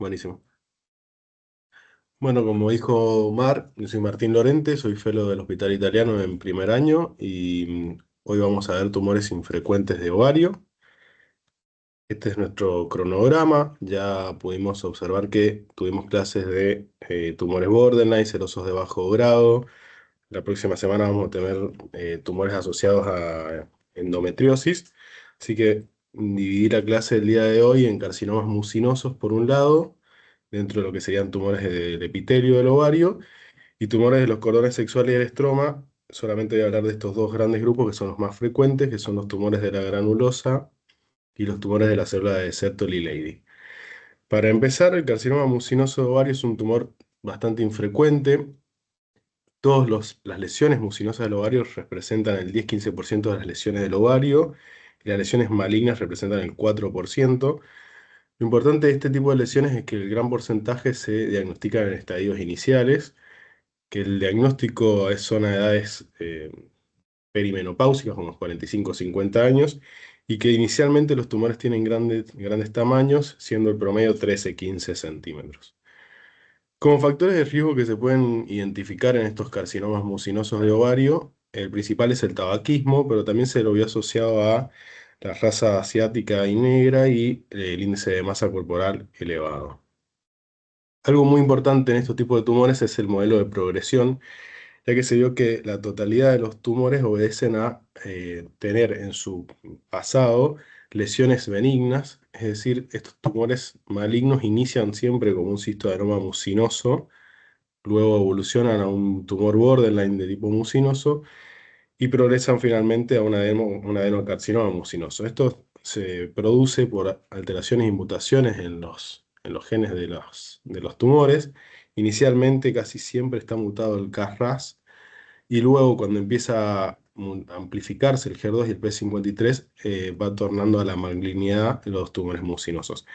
Buenísimo. Bueno, como dijo Mar, yo soy Martín Lorente, soy fellow del Hospital Italiano en primer año y hoy vamos a ver tumores infrecuentes de ovario. Este es nuestro cronograma. Ya pudimos observar que tuvimos clases de tumores borderline, serosos de bajo grado. La próxima semana vamos a tener tumores asociados a endometriosis. Así que dividí la clase del día de hoy en carcinomas mucinosos por un lado, dentro de lo que serían tumores del epitelio del ovario, y tumores de los cordones sexuales y el estroma. Solamente voy a hablar de estos dos grandes grupos que son los más frecuentes, que son los tumores de la granulosa y los tumores de la célula de Sertoli Leydig. Para empezar, el carcinoma mucinoso de ovario es un tumor bastante infrecuente. Las lesiones mucinosas del ovario representan el 10-15% de las lesiones del ovario y las lesiones malignas representan el 4%. Lo importante de este tipo de lesiones es que el gran porcentaje se diagnostican en estadios iniciales, que el diagnóstico es zona de edades perimenopáusicas, como los 45 o 50 años, y que inicialmente los tumores tienen grandes tamaños, siendo el promedio 13-15 centímetros. Como factores de riesgo que se pueden identificar en estos carcinomas mucinosos de ovario, el principal es el tabaquismo, pero también se lo vio asociado a la raza asiática y negra y el índice de masa corporal elevado. Algo muy importante en estos tipos de tumores es el modelo de progresión, ya que se vio que la totalidad de los tumores obedecen a tener en su pasado lesiones benignas, es decir, estos tumores malignos inician siempre como un cistoadenoma mucinoso, luego evolucionan a un tumor borderline de tipo mucinoso y progresan finalmente a un adenocarcinoma mucinoso. Esto se produce por alteraciones y mutaciones en los genes de los tumores. Inicialmente casi siempre está mutado el KRAS y luego cuando empieza a amplificarse el HER2 y el P53 va tornando a la malignidad los tumores mucinosos.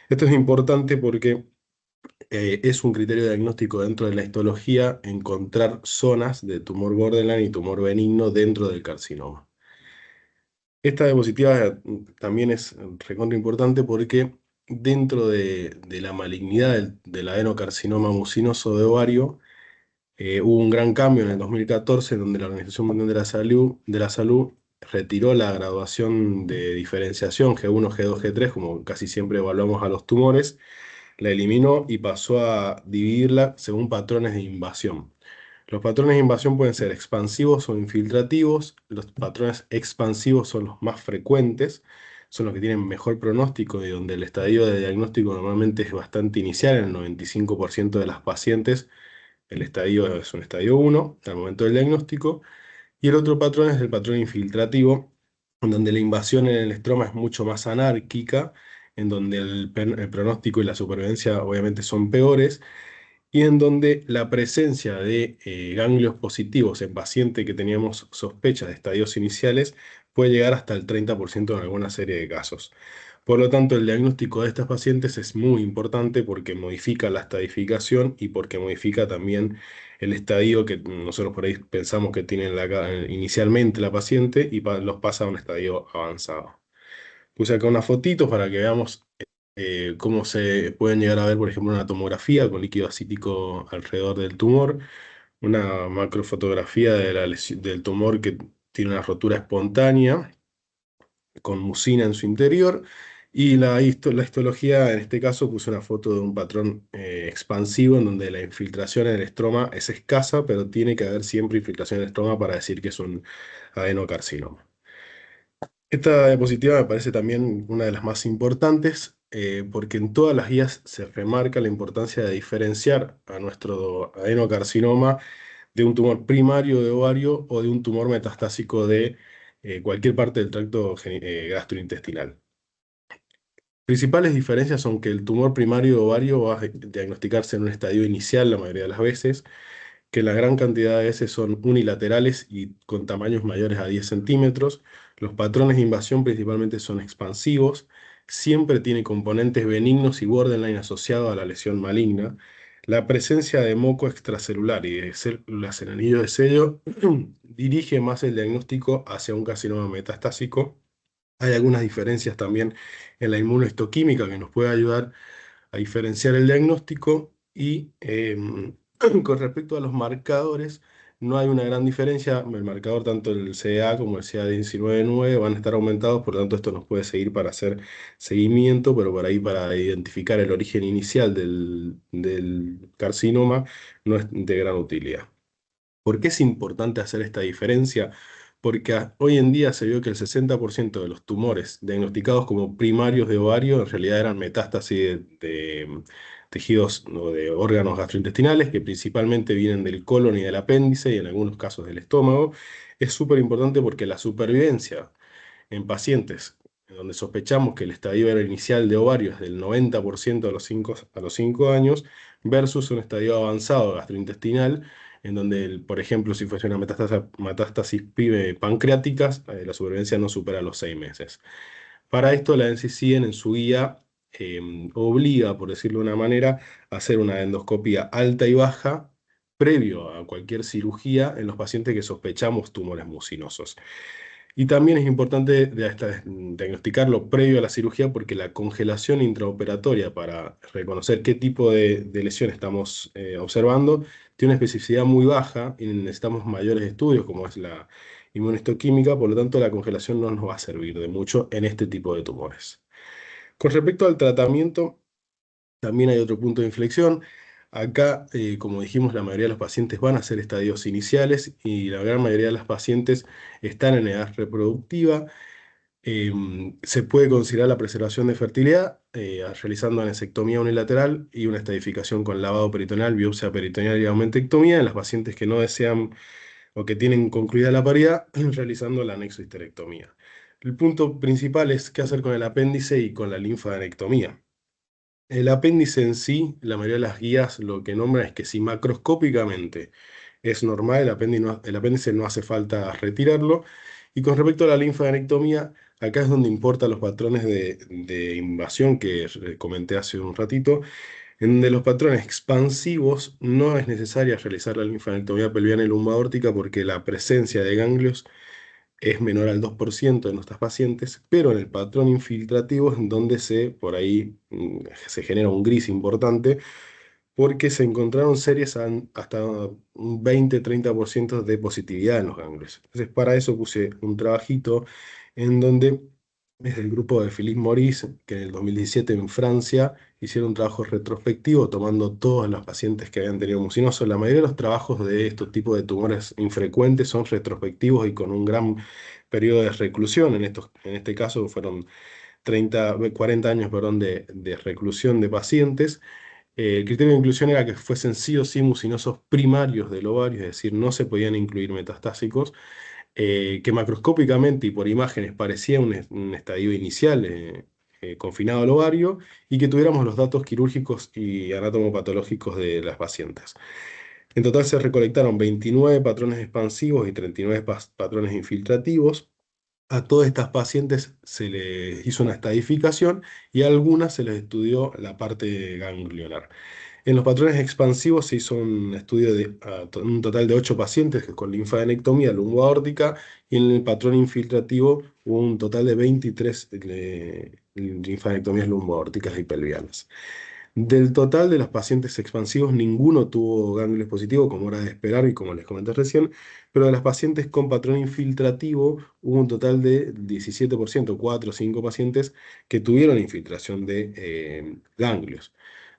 Esto es importante porque es un criterio diagnóstico dentro de la histología encontrar zonas de tumor borderline y tumor benigno dentro del carcinoma. Esta diapositiva también es recontra importante porque dentro de la malignidad del adenocarcinoma mucinoso de ovario hubo un gran cambio en el 2014 donde la Organización Mundial de la Salud retiró la graduación de diferenciación G1, G2, G3, como casi siempre evaluamos a los tumores, la eliminó y pasó a dividirla según patrones de invasión. Los patrones de invasión pueden ser expansivos o infiltrativos. Los patrones expansivos son los más frecuentes, son los que tienen mejor pronóstico y donde el estadio de diagnóstico normalmente es bastante inicial. En el 95% de las pacientes el estadio es un estadio 1 al momento del diagnóstico. Y el otro patrón es el patrón infiltrativo, en donde la invasión en el estroma es mucho más anárquica, en donde el pronóstico y la supervivencia obviamente son peores, y en donde la presencia de ganglios positivos en pacientes que teníamos sospechas de estadios iniciales puede llegar hasta el 30% en alguna serie de casos. Por lo tanto, el diagnóstico de estas pacientes es muy importante porque modifica la estadificación y porque modifica también el estadio que nosotros por ahí pensamos que tiene inicialmente la paciente y los pasa a un estadio avanzado. Puse acá unas fotitos para que veamos cómo se pueden llegar a ver, por ejemplo, una tomografía con líquido acítico alrededor del tumor, una macrofotografía de del tumor que tiene una rotura espontánea con mucina en su interior, y la histología, en este caso, puse una foto de un patrón expansivo en donde la infiltración en el estroma es escasa, pero tiene que haber siempre infiltración en el estroma para decir que es un adenocarcinoma. Esta diapositiva me parece también una de las más importantes porque en todas las guías se remarca la importancia de diferenciar a nuestro adenocarcinoma de un tumor primario de ovario o de un tumor metastásico de cualquier parte del tracto gastrointestinal. Principales diferencias son que el tumor primario de ovario va a diagnosticarse en un estadio inicial la mayoría de las veces, que la gran cantidad de veces son unilaterales y con tamaños mayores a 10 centímetros. Los patrones de invasión principalmente son expansivos, siempre tiene componentes benignos y borderline asociados a la lesión maligna. La presencia de moco extracelular y de células en anillo de sello dirige más el diagnóstico hacia un carcinoma metastásico. Hay algunas diferencias también en la inmunohistoquímica que nos puede ayudar a diferenciar el diagnóstico y con respecto a los marcadores, no hay una gran diferencia. El marcador, tanto el CA como el CA19-9 van a estar aumentados, por lo tanto esto nos puede seguir para hacer seguimiento, pero por ahí para identificar el origen inicial del carcinoma no es de gran utilidad. ¿Por qué es importante hacer esta diferencia? Porque hoy en día se vio que el 60% de los tumores diagnosticados como primarios de ovario en realidad eran metástasis de tejidos o de órganos gastrointestinales que principalmente vienen del colon y del apéndice y en algunos casos del estómago. Es súper importante porque la supervivencia en pacientes en donde sospechamos que el estadio inicial de ovario es del 90% a los 5 años, versus un estadio avanzado gastrointestinal, en donde, por ejemplo, si fuese una metástasis pancreáticas, la supervivencia no supera los 6 meses. Para esto, la NCCN en su guía obliga, por decirlo de una manera, a hacer una endoscopía alta y baja previo a cualquier cirugía en los pacientes que sospechamos tumores mucinosos. Y también es importante diagnosticarlo previo a la cirugía porque la congelación intraoperatoria para reconocer qué tipo de lesión estamos observando tiene una especificidad muy baja y necesitamos mayores estudios como es la inmunohistoquímica, por lo tanto la congelación no nos va a servir de mucho en este tipo de tumores. Con respecto al tratamiento, también hay otro punto de inflexión. Acá, como dijimos, la mayoría de los pacientes van a hacer estadios iniciales y la gran mayoría de las pacientes están en edad reproductiva. Se puede considerar la preservación de fertilidad realizando anesectomía unilateral y una estadificación con lavado peritoneal, biopsia peritoneal y aumentectomía en las pacientes que no desean o que tienen concluida la paridad, realizando la anexohisterectomía. El punto principal es qué hacer con el apéndice y con la linfadenectomía. El apéndice en sí, la mayoría de las guías lo que nombra es que si macroscópicamente es normal, el apéndice no hace falta retirarlo. Y con respecto a la linfadenectomía, acá es donde importan los patrones de invasión que comenté hace un ratito, en donde los patrones expansivos no es necesaria realizar la linfadenectomía pelviana y lumbar porque la presencia de ganglios es menor al 2% de nuestras pacientes, pero en el patrón infiltrativo es en donde por ahí se genera un gris importante, porque se encontraron series hasta un 20-30% de positividad en los ganglios. Entonces, para eso puse un trabajito en donde es del grupo de Philippe Maurice, que en el 2017 en Francia hicieron un trabajo retrospectivo tomando todos los pacientes que habían tenido mucinoso. La mayoría de los trabajos de estos tipos de tumores infrecuentes son retrospectivos y con un gran periodo de reclusión. En este caso fueron 40 años, perdón, de reclusión de pacientes. El criterio de inclusión era que fuesen sí o sí mucinosos primarios del ovario, es decir, no se podían incluir metastásicos, que macroscópicamente y por imágenes parecía un estadio inicial confinado al ovario y que tuviéramos los datos quirúrgicos y anatomopatológicos de las pacientes. En total se recolectaron 29 patrones expansivos y 39 patrones infiltrativos. A todas estas pacientes se les hizo una estadificación y a algunas se les estudió la parte ganglionar. En los patrones expansivos se hizo un estudio de un total de 8 pacientes con linfadenectomía lumboaórtica y en el patrón infiltrativo hubo un total de 23 linfadenectomías lumboaórticas y pelvianas. Del total de los pacientes expansivos, ninguno tuvo ganglios positivos, como era de esperar y como les comenté recién, pero de las pacientes con patrón infiltrativo hubo un total de 17%, 4 o 5 pacientes que tuvieron infiltración de ganglios.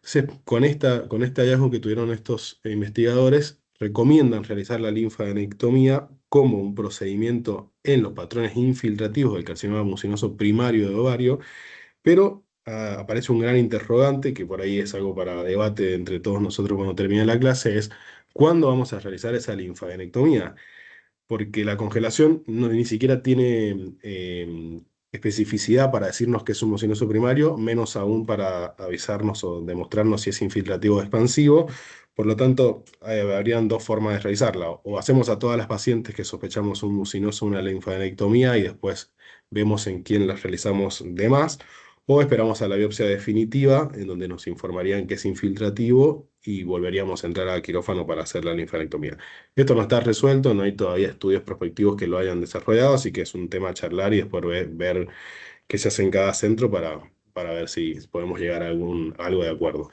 Entonces, con este hallazgo que tuvieron estos investigadores, recomiendan realizar la linfadenectomía como un procedimiento en los patrones infiltrativos del carcinoma mucinoso primario de ovario, pero aparece un gran interrogante, que por ahí es algo para debate entre todos nosotros cuando termine la clase, es ¿cuándo vamos a realizar esa linfadenectomía? Porque la congelación ni siquiera tiene especificidad para decirnos que es un mucinoso primario, menos aún para avisarnos o demostrarnos si es infiltrativo o expansivo. Por lo tanto, habrían dos formas de realizarla. O hacemos a todas las pacientes que sospechamos un mucinoso una linfadenectomía y después vemos en quién las realizamos de más, o esperamos a la biopsia definitiva, en donde nos informarían que es infiltrativo y volveríamos a entrar al quirófano para hacer la linfadenectomía. Esto no está resuelto, no hay todavía estudios prospectivos que lo hayan desarrollado, así que es un tema a charlar y después ver qué se hace en cada centro para ver si podemos llegar a algo de acuerdo.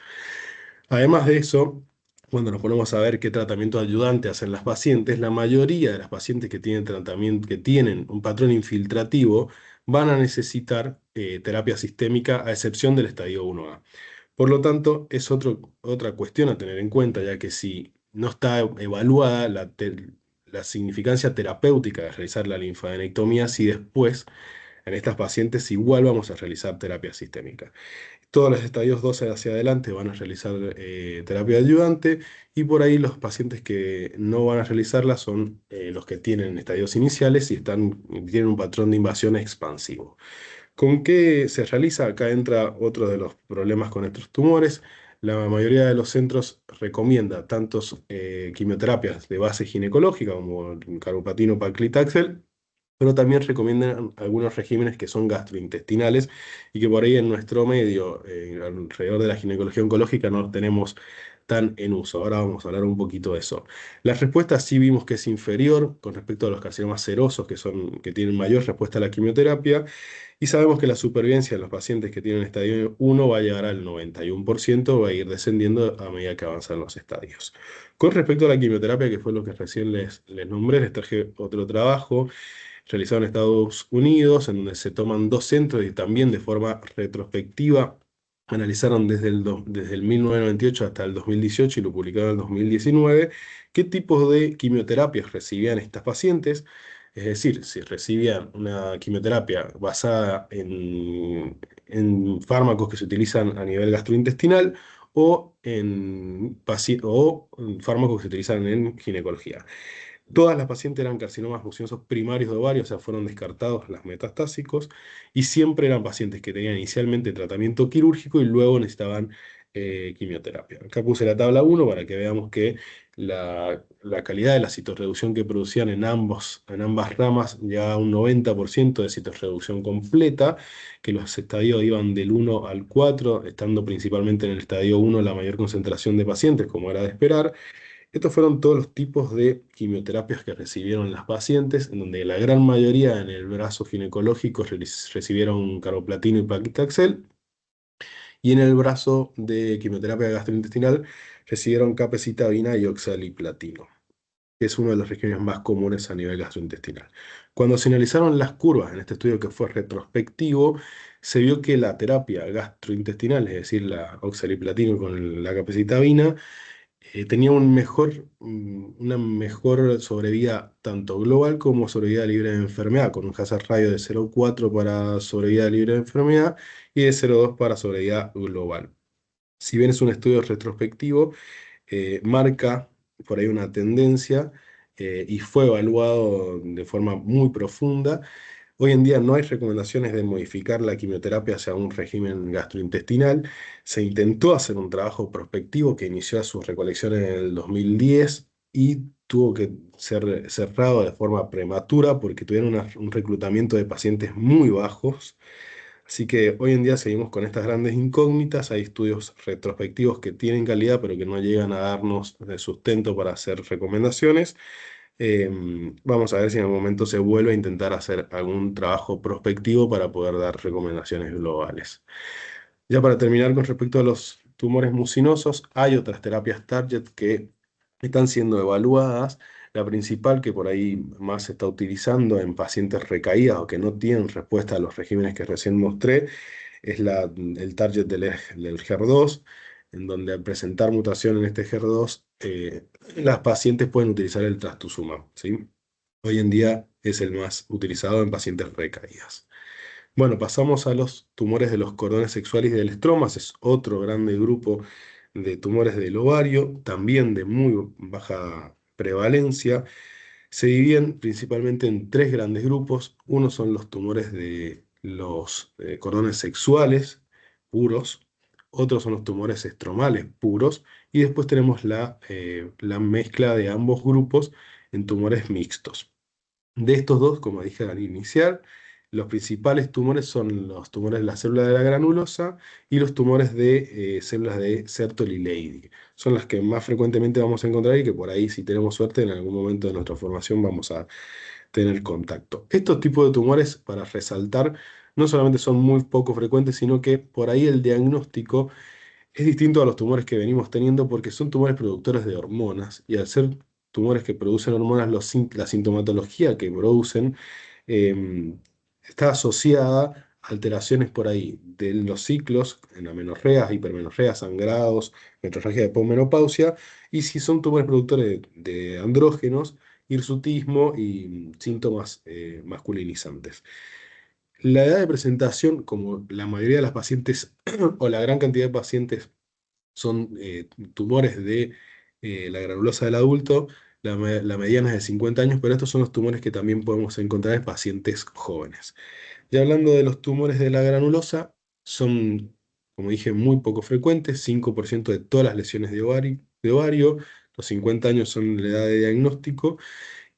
Además de eso, cuando nos ponemos a ver qué tratamiento ayudante hacen las pacientes, la mayoría de las pacientes que tienen tratamiento, que tienen un patrón infiltrativo, van a necesitar terapia sistémica, a excepción del estadio 1A. Por lo tanto, es otra cuestión a tener en cuenta, ya que si no está evaluada la significancia terapéutica de realizar la linfadenectomía, si después en estas pacientes igual vamos a realizar terapia sistémica. Todos los estadios 12 hacia adelante van a realizar terapia ayudante, y por ahí los pacientes que no van a realizarla son los que tienen estadios iniciales y tienen un patrón de invasión expansivo. ¿Con qué se realiza? Acá entra otro de los problemas con estos tumores. La mayoría de los centros recomienda tantos quimioterapias de base ginecológica como el carboplatin o paclitaxel, pero también recomiendan algunos regímenes que son gastrointestinales y que por ahí en nuestro medio, alrededor de la ginecología oncológica, no los tenemos tan en uso. Ahora vamos a hablar un poquito de eso. La respuesta sí vimos que es inferior con respecto a los carcinomas serosos, que tienen mayor respuesta a la quimioterapia, y sabemos que la supervivencia en los pacientes que tienen estadio 1 va a llegar al 91%, va a ir descendiendo a medida que avanzan los estadios. Con respecto a la quimioterapia, que fue lo que recién les nombré, les traje otro trabajo realizado en Estados Unidos, en donde se toman dos centros y también de forma retrospectiva analizaron desde el 1998 hasta el 2018 y lo publicaron en el 2019, qué tipos de quimioterapias recibían estas pacientes. Es decir, si recibían una quimioterapia basada en fármacos que se utilizan a nivel gastrointestinal o en fármacos que se utilizan en ginecología. Todas las pacientes eran carcinomas mucinosos primarios de ovario, o sea, fueron descartados las metastásicos, y siempre eran pacientes que tenían inicialmente tratamiento quirúrgico y luego necesitaban quimioterapia. Acá puse la tabla 1 para que veamos que la calidad de la citorreducción que producían en ambas ramas llegaba a un 90% de citorreducción completa, que los estadios iban del 1 al 4, estando principalmente en el estadio 1 la mayor concentración de pacientes, como era de esperar. Estos fueron todos los tipos de quimioterapias que recibieron las pacientes, en donde la gran mayoría en el brazo ginecológico recibieron carboplatino y paclitaxel, y en el brazo de quimioterapia gastrointestinal recibieron capecitabina y oxaliplatino, que es uno de los regímenes más comunes a nivel gastrointestinal. Cuando se analizaron las curvas en este estudio que fue retrospectivo, se vio que la terapia gastrointestinal, es decir, la oxaliplatino con la capecitabina, tenía una mejor sobrevida tanto global como sobrevida libre de enfermedad, con un hazard ratio de 0,4 para sobrevida libre de enfermedad y de 0,2 para sobrevida global. Si bien es un estudio retrospectivo, marca por ahí una tendencia y fue evaluado de forma muy profunda. Hoy en día no hay recomendaciones de modificar la quimioterapia hacia un régimen gastrointestinal. Se intentó hacer un trabajo prospectivo que inició su recolección en el 2010 y tuvo que ser cerrado de forma prematura porque tuvieron un reclutamiento de pacientes muy bajos. Así que hoy en día seguimos con estas grandes incógnitas. Hay estudios retrospectivos que tienen calidad pero que no llegan a darnos el sustento para hacer recomendaciones. Vamos a ver si en algún momento se vuelve a intentar hacer algún trabajo prospectivo para poder dar recomendaciones globales. Ya para terminar, con respecto a los tumores mucinosos, hay otras terapias target que están siendo evaluadas. La principal que por ahí más se está utilizando en pacientes recaídas o que no tienen respuesta a los regímenes que recién mostré es el target del HER2, en donde al presentar mutación en este HER2, las pacientes pueden utilizar el trastuzumab, ¿sí? Hoy en día es el más utilizado en pacientes recaídas. Bueno, pasamos a los tumores de los cordones sexuales y del estromas. Es otro grande grupo de tumores del ovario, también de muy baja prevalencia. Se dividen principalmente en tres grandes grupos. Uno son los tumores de los cordones sexuales puros, otros son los tumores estromales puros, y después tenemos la mezcla de ambos grupos en tumores mixtos. De estos dos, como dije al iniciar, los principales tumores son los tumores de la célula de la granulosa y los tumores de células de Sertoli Leydig. Son las que más frecuentemente vamos a encontrar y que por ahí, si tenemos suerte, en algún momento de nuestra formación vamos a tener contacto. Estos tipos de tumores, para resaltar, no solamente son muy poco frecuentes, sino que por ahí el diagnóstico es distinto a los tumores que venimos teniendo porque son tumores productores de hormonas y al ser tumores que producen hormonas, la sintomatología que producen em, está asociada a alteraciones por ahí de los ciclos, en amenorreas, hipermenorreas, sangrados, metrorragia de posmenopausia, y si son tumores productores de andrógenos, hirsutismo y síntomas masculinizantes. La edad de presentación, como la mayoría de las pacientes o la gran cantidad de pacientes son tumores de la granulosa del adulto, la mediana es de 50 años, pero estos son los tumores que también podemos encontrar en pacientes jóvenes. Y hablando de los tumores de la granulosa, son, como dije, muy poco frecuentes, 5% de todas las lesiones de ovario, los 50 años son la edad de diagnóstico,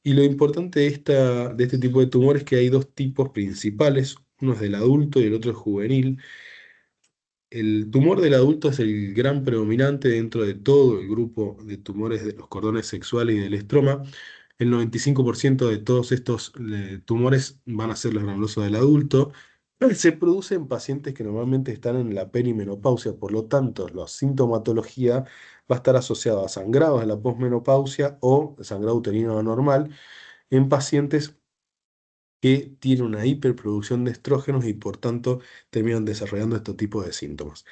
y lo importante de este tipo de tumores es que hay dos tipos principales, uno es del adulto y el otro es juvenil. El tumor del adulto es el gran predominante dentro de todo el grupo de tumores de los cordones sexuales y del estroma. El 95% de todos estos tumores van a ser los granulosos del adulto. Se produce en pacientes que normalmente están en la perimenopausia, por lo tanto, la sintomatología va a estar asociada a sangrados de la posmenopausia o sangrado uterino anormal en pacientes que tienen una hiperproducción de estrógenos y por tanto terminan desarrollando estos tipos de síntomas.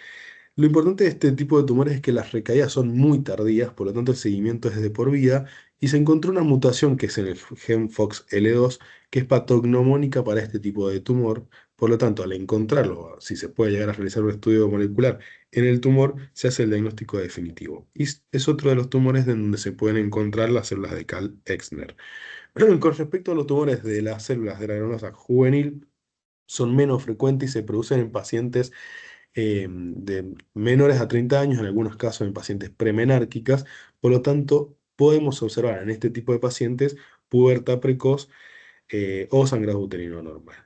Lo importante de este tipo de tumores es que las recaídas son muy tardías, por lo tanto el seguimiento es de por vida, y se encontró una mutación que es en el gen FOXL2, que es patognomónica para este tipo de tumor. Por lo tanto, al encontrarlo, si se puede llegar a realizar un estudio molecular en el tumor, se hace el diagnóstico definitivo. Y es otro de los tumores de donde se pueden encontrar las células de Cal-Exner. Con respecto a los tumores de las células de la granulosa juvenil, son menos frecuentes y se producen en pacientes de menores a 30 años, en algunos casos en pacientes premenárquicas. Por lo tanto, podemos observar en este tipo de pacientes pubertad precoz o sangrado uterino normal.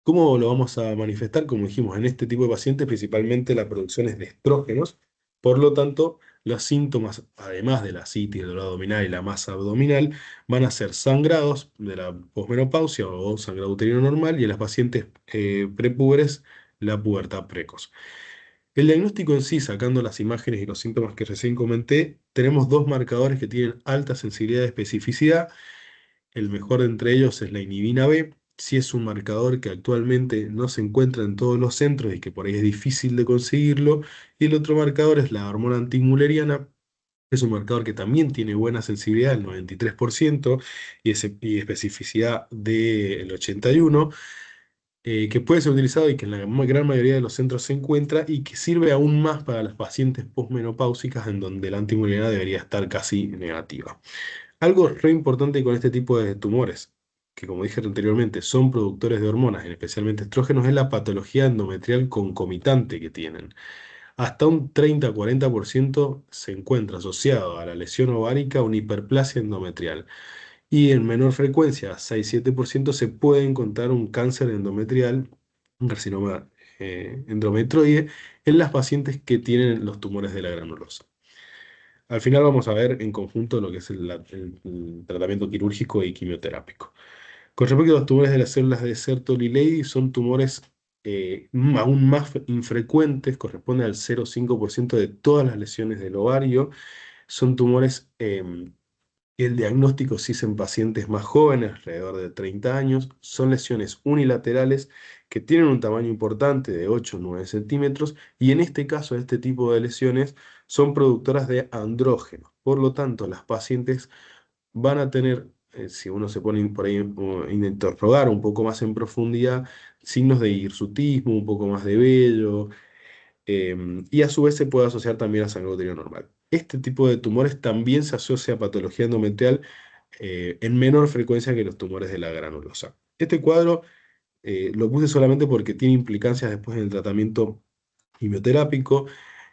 ¿Cómo lo vamos a manifestar? Como dijimos, en este tipo de pacientes principalmente la producción es de estrógenos, por lo tanto, los síntomas, además de la citis, del dolor abdominal y la masa abdominal, van a ser sangrados de la posmenopausia o sangrado uterino normal y en las pacientes prepúberes la pubertad precoz. El diagnóstico en sí, sacando las imágenes y los síntomas que recién comenté, tenemos dos marcadores que tienen alta sensibilidad y especificidad. El mejor entre ellos es la inhibina B. Si es un marcador que actualmente no se encuentra en todos los centros y que por ahí es difícil de conseguirlo. Y el otro marcador es la hormona antimuleriana. Es un marcador que también tiene buena sensibilidad, el 93%, y especificidad del 81%, que puede ser utilizado y que en la gran mayoría de los centros se encuentra y que sirve aún más para las pacientes posmenopáusicas en donde la antimuleriana debería estar casi negativa. Algo re importante con este tipo de tumores, que como dije anteriormente, son productores de hormonas, especialmente estrógenos, es la patología endometrial concomitante que tienen. Hasta un 30-40% se encuentra asociado a la lesión ovárica una hiperplasia endometrial. Y en menor frecuencia, 6-7%, se puede encontrar un cáncer endometrial, un carcinoma endometrioide, en las pacientes que tienen los tumores de la granulosa. Al final vamos a ver en conjunto lo que es el tratamiento quirúrgico y quimioterápico. Con respecto a los tumores de las células de Sertoli-Leydig, son tumores aún más infrecuentes, corresponden al 0,5% de todas las lesiones del ovario. Son tumores que el diagnóstico se hizo en pacientes más jóvenes, alrededor de 30 años. Son lesiones unilaterales que tienen un tamaño importante de 8 o 9 centímetros y en este caso, este tipo de lesiones son productoras de andrógenos. Por lo tanto, las pacientes van a tener, si uno se pone por ahí a interrogar un poco más en profundidad, signos de hirsutismo, un poco más de vello, y a su vez se puede asociar también a sangrado uterino normal. Este tipo de tumores también se asocia a patología endometrial en menor frecuencia que los tumores de la granulosa. Este cuadro lo puse solamente porque tiene implicancias después en el tratamiento quimioterápico.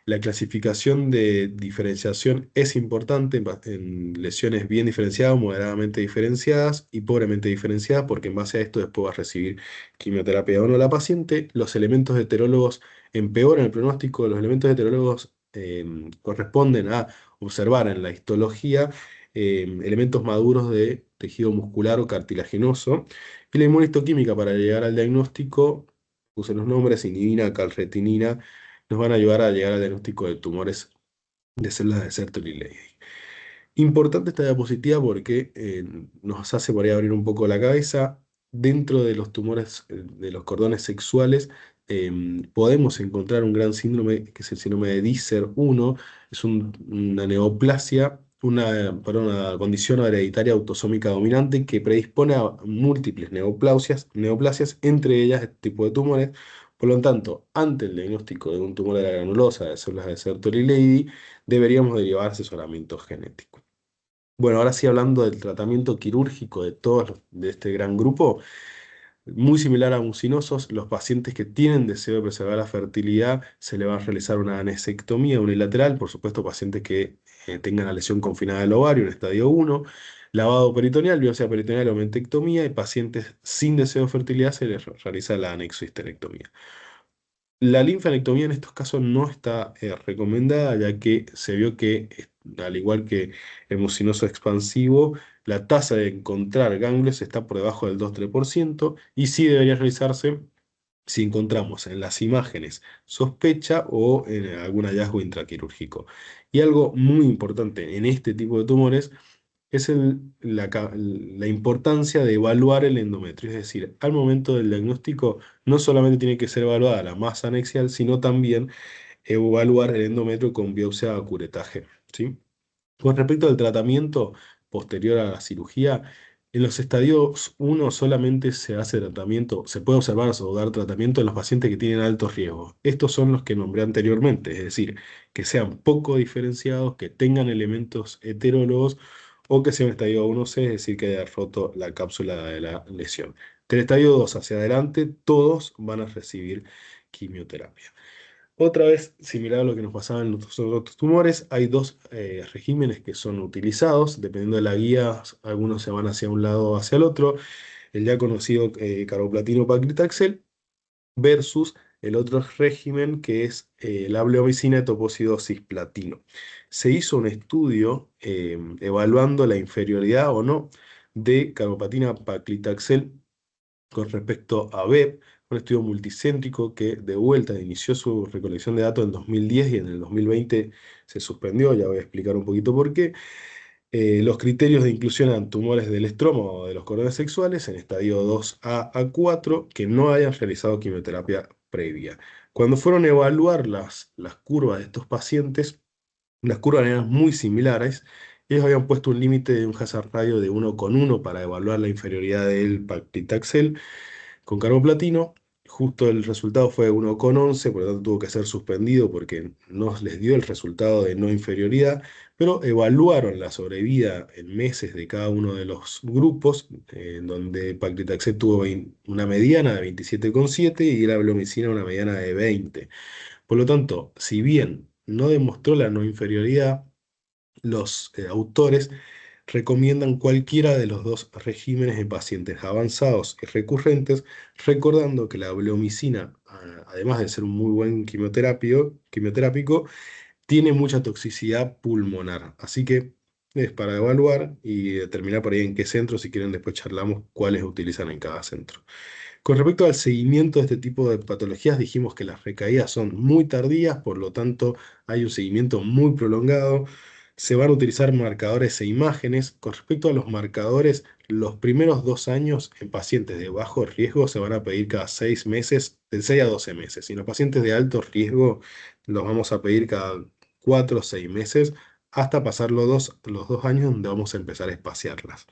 La clasificación de diferenciación es importante en lesiones bien diferenciadas, moderadamente diferenciadas y pobremente diferenciadas, porque en base a esto después va a recibir quimioterapia o no la paciente. Los elementos heterólogos empeoran el pronóstico. Los elementos heterólogos corresponden a observar en la histología elementos maduros de tejido muscular o cartilaginoso. Y la inmunohistoquímica para llegar al diagnóstico puse los nombres, inhibina, calretinina, nos van a ayudar a llegar al diagnóstico de tumores de células de Sertoli Leydig. Importante esta diapositiva porque nos hace por ahí abrir un poco la cabeza. Dentro de los tumores de los cordones sexuales podemos encontrar un gran síndrome que es el síndrome de Dicer 1. Es una neoplasia, perdón, una condición hereditaria autosómica dominante que predispone a múltiples neoplasias, entre ellas este tipo de tumores. Por lo tanto, ante el diagnóstico de un tumor de la granulosa de células de Sertoli-Leydig, deberíamos derivar asesoramiento genético. Bueno, ahora sí hablando del tratamiento quirúrgico de de este gran grupo, muy similar a mucinosos, los pacientes que tienen deseo de preservar la fertilidad se le va a realizar una anesectomía unilateral, por supuesto pacientes que tengan la lesión confinada del ovario en estadio 1, lavado peritoneal, biopsia peritoneal o mentectomía, y pacientes sin deseo de fertilidad se les realiza la anexohisterectomía. La linfanectomía en estos casos no está recomendada, ya que se vio que, al igual que el mucinoso expansivo, la tasa de encontrar ganglios está por debajo del 2-3%, y sí debería realizarse si encontramos en las imágenes sospecha o en algún hallazgo intraquirúrgico. Y algo muy importante en este tipo de tumores es la importancia de evaluar el endometrio. Es decir, al momento del diagnóstico no solamente tiene que ser evaluada la masa anexial, sino también evaluar el endometrio con biopsia a curetaje, ¿sí? Con respecto al tratamiento posterior a la cirugía, en los estadios 1 solamente se hace tratamiento, se puede observar o dar tratamiento en los pacientes que tienen altos riesgos. Estos son los que nombré anteriormente, es decir, que sean poco diferenciados, que tengan elementos heterólogos o que sea un estadio 1C, es decir, que haya roto la cápsula de la lesión. Del estadio 2 hacia adelante, todos van a recibir quimioterapia. Otra vez, similar a lo que nos pasaba en los otros tumores, hay dos regímenes que son utilizados. Dependiendo de la guía, algunos se van hacia un lado o hacia el otro. El ya conocido carboplatino-paclitaxel versus el otro régimen que es la bleomicina etoposide cisplatino. Se hizo un estudio evaluando la inferioridad o no de carboplatina-paclitaxel con respecto a BEP, un estudio multicéntrico que de vuelta inició su recolección de datos en 2010 y en el 2020 se suspendió. Ya voy a explicar un poquito por qué. Los criterios de inclusión eran tumores del estroma o de los cordones sexuales en estadio 2A a 4 que no hayan realizado quimioterapia previa. Cuando fueron a evaluar las curvas de estos pacientes, las curvas eran muy similares. Ellos habían puesto un límite de un hazard ratio de 1,1 para evaluar la inferioridad del paclitaxel con carboplatino. Justo el resultado fue 1,11, por lo tanto tuvo que ser suspendido porque no les dio el resultado de no inferioridad, pero evaluaron la sobrevida en meses de cada uno de los grupos, en donde paclitaxel tuvo una mediana de 27,7 y la blomicina una mediana de 20. Por lo tanto, si bien no demostró la no inferioridad, los autores recomiendan cualquiera de los dos regímenes en pacientes avanzados y recurrentes, recordando que la bleomicina, además de ser un muy buen quimioterápico, tiene mucha toxicidad pulmonar. Así que es para evaluar y determinar por ahí en qué centro, si quieren después charlamos cuáles utilizan en cada centro. Con respecto al seguimiento de este tipo de patologías, dijimos que las recaídas son muy tardías, por lo tanto hay un seguimiento muy prolongado. Se van a utilizar marcadores e imágenes. Con respecto a los marcadores, los primeros 2 años en pacientes de bajo riesgo se van a pedir cada 6 meses, de 6 a 12 meses. Y en los pacientes de alto riesgo los vamos a pedir cada 4 o 6 meses hasta pasar los dos años donde vamos a empezar a espaciarlas.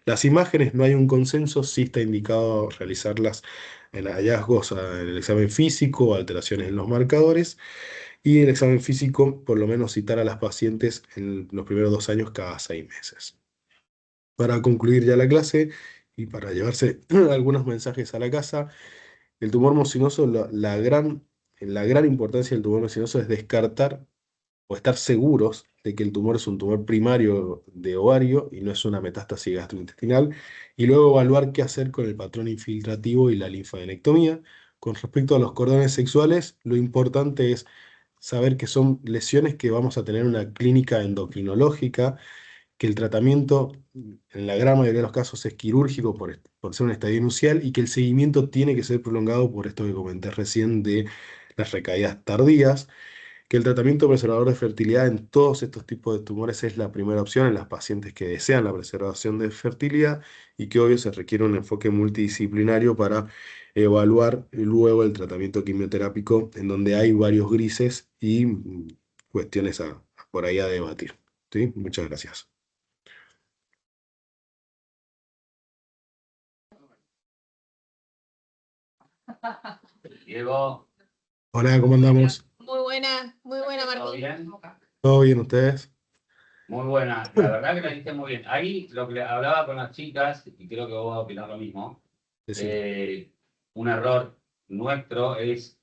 Las imágenes no hay un consenso, sí está indicado realizarlas en hallazgos en el examen físico, alteraciones en los marcadores, y el examen físico, por lo menos citar a las pacientes en los primeros 2 años cada 6 meses. Para concluir ya la clase y para llevarse algunos mensajes a la casa, el tumor mucinoso, la gran importancia del tumor mucinoso es descartar o estar seguros de que el tumor es un tumor primario de ovario y no es una metástasis gastrointestinal, y luego evaluar qué hacer con el patrón infiltrativo y la linfadenectomía. Con respecto a los cordones sexuales, lo importante es saber que son lesiones que vamos a tener una clínica endocrinológica que el tratamiento en la gran mayoría de los casos es quirúrgico por ser un estadio inicial y que el seguimiento tiene que ser prolongado por esto que comenté recién de las recaídas tardías, que el tratamiento preservador de fertilidad en todos estos tipos de tumores es la primera opción en las pacientes que desean la preservación de fertilidad y que obvio se requiere un enfoque multidisciplinario para evaluar luego el tratamiento quimioterápico en donde hay varios grises y cuestiones por ahí a debatir. ¿Sí? Muchas gracias. Diego, Hola, ¿cómo andamos? Muy buena, ¿todo Martín. bien? ¿Todo bien ustedes? Muy buena, la verdad que la diste muy bien. Ahí lo que hablaba con las chicas, y creo que vos vas a opinar lo mismo, Decime. un error nuestro es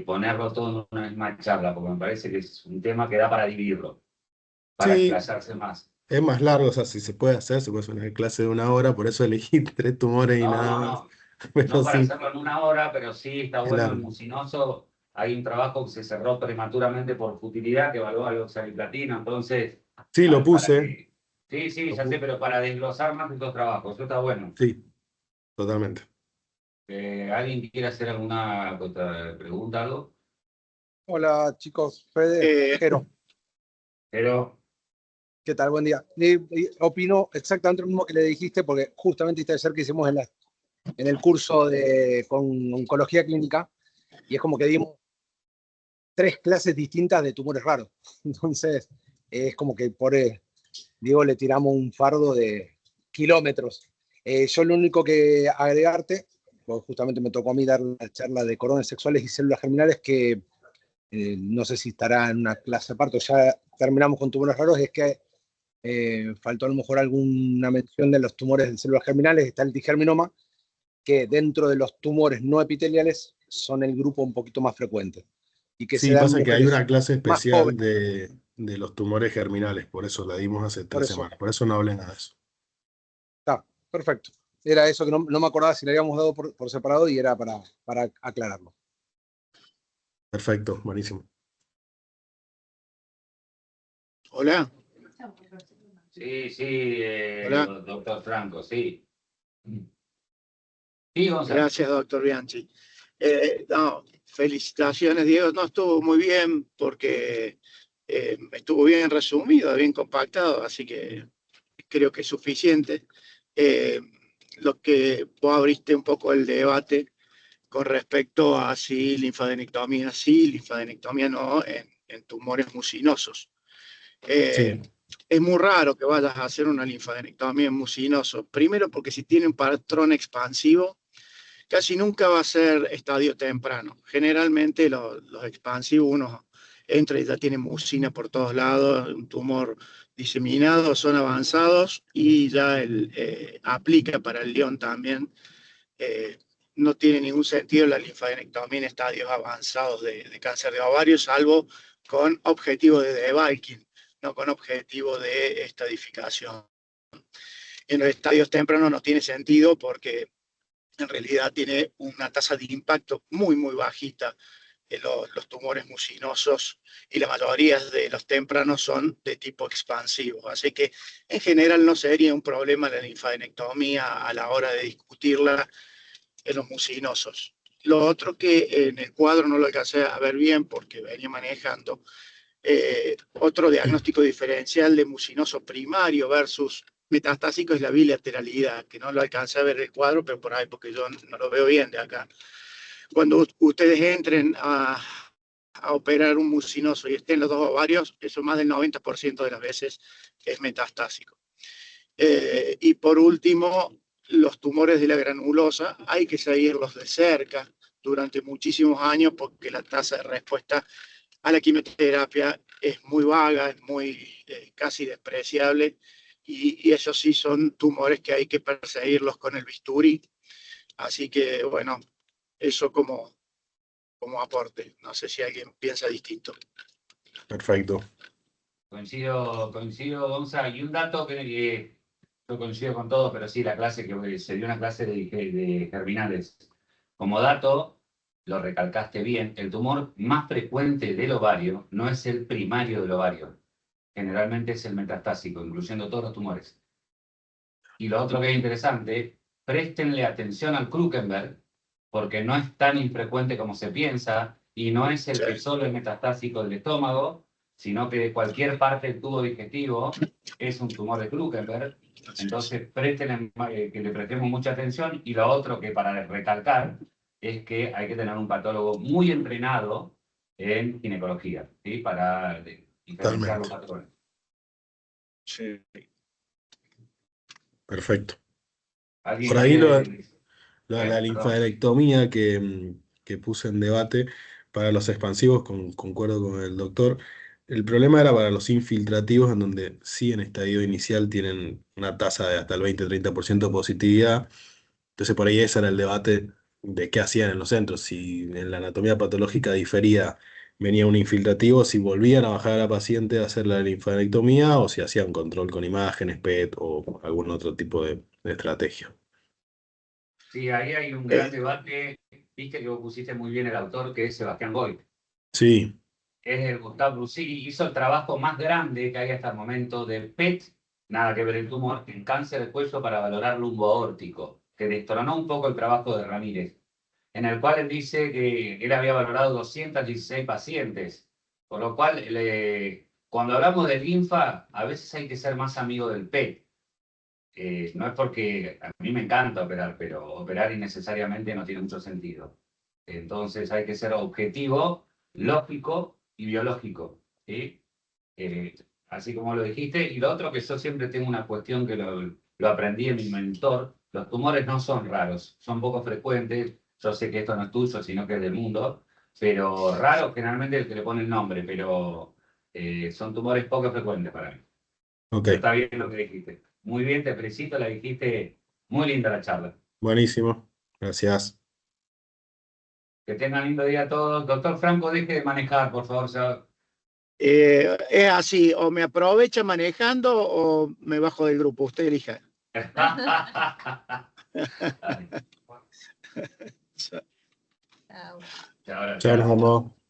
ponerlo todo en una misma charla, porque me parece que es un tema que da para dividirlo, para Sí, explayarse más. es más largo, o sea, si se puede hacer, se puede hacer una clase de 1 hora, por eso elegí 3 tumores y No, nada no, más. no, Pero no para sí, hacerlo en 1 hora, pero sí está es bueno el largo. mucinoso. Hay un trabajo que se cerró prematuramente por futilidad que evalúa el oxaliplatino, entonces, Sí, lo para puse. que. Sí, sí, Lo ya sé, pu- pero para desglosar más estos trabajos, eso está bueno. sí, totalmente. ¿Alguien quiere hacer alguna otra pregunta, algo? Hola chicos, Fede, Jero, Pero, ¿qué tal? Buen día. Opino exactamente lo mismo que le dijiste, porque justamente este ayer que hicimos en el curso con oncología clínica, y es como que dimos 3 clases distintas de tumores raros. Entonces, es como que Diego le tiramos un fardo de kilómetros. Yo lo único que agregarte, pues justamente me tocó a mí dar la charla de coronas sexuales y células germinales, que no sé si estará en una clase aparte, ya terminamos con tumores raros, es que faltó a lo mejor alguna mención de los tumores de células germinales. Está el digerminoma, que dentro de los tumores no epiteliales son el grupo un poquito más frecuente y que se Sí, da en pasa que hay mujeres una clase más especial jóvenes. de los tumores germinales, por eso la dimos hace Por 3 semanas, eso, por eso no hablé nada de eso. está, perfecto. Era eso que no me acordaba si le habíamos dado por separado, y era para aclararlo. Perfecto, buenísimo. Hola, sí, sí, hola. doctor Franco, sí. Sí, Gonzalo. Gracias, doctor Bianchi. No, felicitaciones, Diego. No, estuvo muy bien porque estuvo bien resumido, bien compactado, así que creo que es suficiente. Eh, lo que vos abriste un poco el debate con respecto a si linfadenectomía sí, linfadenectomía no en tumores mucinosos. Sí, Es muy raro que vayas a hacer una linfadenectomía en mucinoso. Primero porque si tiene un patrón expansivo, casi nunca va a ser estadio temprano. Generalmente los expansivos uno entra y ya tiene mucina por todos lados, un tumor diseminado, son avanzados y ya aplica para el león también. Eh, no tiene ningún sentido la linfadenectomía en estadios avanzados de cáncer de ovario, salvo con objetivo de debulking, no con objetivo de estadificación. En los estadios tempranos no tiene sentido porque en realidad tiene una tasa de impacto muy, muy bajita en los tumores mucinosos, y la mayoría de los tempranos son de tipo expansivo. Así que en general no sería un problema la linfadenectomía a la hora de discutirla en los mucinosos. Lo otro que en el cuadro no lo alcancé a ver bien porque venía manejando, otro diagnóstico diferencial de mucinoso primario versus metastásico es la bilateralidad, que no lo alcancé a ver el cuadro, pero por ahí porque yo no lo veo bien de acá. Cuando ustedes entren a operar un mucinoso y estén los dos ovarios, eso más del 90% de las veces es metastásico. Y por último, los tumores de la granulosa hay que seguirlos de cerca durante muchísimos años porque la tasa de respuesta a la quimioterapia es muy vaga, es muy casi despreciable, y esos sí son tumores que hay que perseguirlos con el bisturí. Así que bueno, eso como aporte. No sé si alguien piensa distinto. perfecto. Coincido, Gonzalo. Y un dato que yo coincido con todos, pero sí, la clase que se dio una clase de germinales. Como dato, lo recalcaste bien, el tumor más frecuente del ovario no es el primario del ovario, generalmente es el metastásico, incluyendo todos los tumores. Y lo otro que es interesante, préstenle atención al Krukenberg, porque no es tan infrecuente como se piensa, y no es el que solo es metastásico del estómago, sino que de cualquier parte del tubo digestivo es un tumor de Krukenberg. Entonces, que le prestemos mucha atención. Y lo otro que para recalcar es que hay que tener un patólogo muy entrenado en ginecología, ¿sí? Para diferenciar los patrones. Sí. Perfecto. ¿Alguien Por ahí quiere- la perdón. linfadenectomía que puse en debate para los expansivos, concuerdo con el doctor. El problema era para los infiltrativos, en donde sí en estadio inicial tienen una tasa de hasta el 20-30% de positividad. Entonces por ahí ese era el debate de qué hacían en los centros. Si en la anatomía patológica diferida venía un infiltrativo, si volvían a bajar a la paciente a hacer la linfadenectomía o si hacían control con imágenes, PET o algún otro tipo de estrategia. Sí, ahí hay un gran debate. Viste que vos pusiste muy bien el autor, que es Sebastián Goy. Sí, Es el Gustave Roussy, hizo el trabajo más grande que hay hasta el momento de PET, nada que ver el tumor, en cáncer de cuello para valorar lumbo aórtico, que destronó un poco el trabajo de Ramírez, en el cual él dice que él había valorado 216 pacientes, por lo cual cuando hablamos de linfa, a veces hay que ser más amigo del PET. No es porque a mí me encanta operar, pero operar innecesariamente no tiene mucho sentido. Entonces hay que ser objetivo, lógico y biológico, ¿sí? Así como lo dijiste. Y lo otro que yo siempre tengo una cuestión que lo aprendí en mi mentor, los tumores no son raros, son poco frecuentes. Yo sé que esto no es tuyo, sino que es del mundo, pero raro generalmente es el que le pone el nombre, pero son tumores poco frecuentes para mí. ok, Pero está bien lo que dijiste. Muy bien, te felicito, la dijiste muy linda la charla. buenísimo. Gracias. Que tengan lindo día a todos. Doctor Franco, deje de manejar, por favor. Es así, o me aprovecha manejando o me bajo del grupo, usted elija. Chao, Chao, nos vemos.